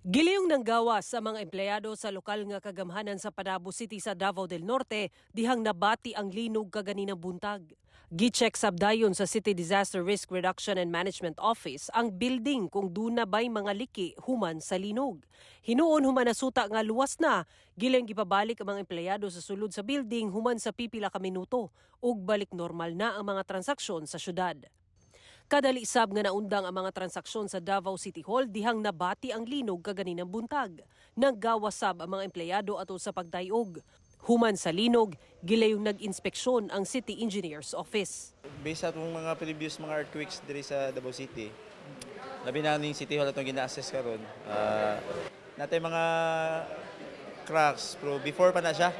Giliyong nanggawas sa mga empleyado sa lokal nga kagamhanan sa Panabo City sa Davao del Norte dihang nabati ang linog kaganinang buntag. Gi-check sabdayon sa City Disaster Risk Reduction and Management Office ang building kung duna bay mga liki human sa linog. Hinuon human nasuta nga luwas na, giliyong gipabalik ang mga empleyado sa sulod sa building human sa pipila ka minuto ug balik normal na ang mga transaksyon sa syudad. Kadalisab nga naundang ang mga transaksyon sa Davao City Hall dihang nabati ang linog kaganinang buntag. Naggawasab ang mga empleyado ato sa pagdayog. Human sa linog, gilayong nag-inspeksyon ang City Engineer's Office. Based sa itong mga previous mga earthquakes diri sa Davao City, labi na ning City Hall itong gina-assess karon. Natay mga cracks, pero before pa na siya.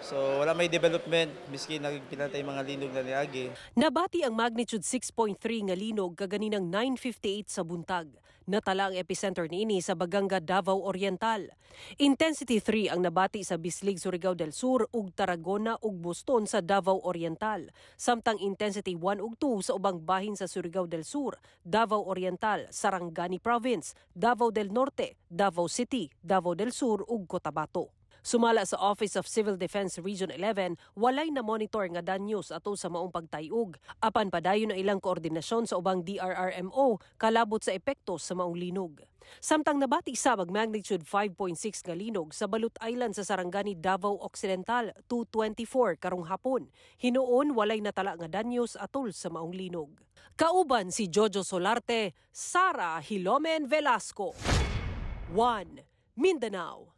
So wala may development, miski nagpinatay mga linog na niagi. Nabati ang magnitude 6.3 nga linog kaganinang 9:58 sa buntag. Natala ang epicenter niini sa Baganga, Davao Oriental. Intensity 3 ang nabati sa Bislig, Surigao del Sur ug Tarragona ug Boston sa Davao Oriental. Samtang intensity 1 ug 2 sa ubang bahin sa Surigao del Sur, Davao Oriental, Sarangani Province, Davao del Norte, Davao City, Davao del Sur ug Cotabato. Sumala sa Office of Civil Defense Region 11, walay na monitor nga danyos ato sa maong pagtayog. Apan padayon ang ilang koordinasyon sa ubang DRRMO kalabot sa epekto sa maong linog. Samtang nabati sa magnitude 5.6 nga linog sa Balut Island sa Sarangani, Davao Occidental, 2:24 karong hapon. Hinuon walay natala nga danyos atol sa maong linog. Kauban si Jojo Solarte, Sara Hilomen Velasco. 1 Mindanao.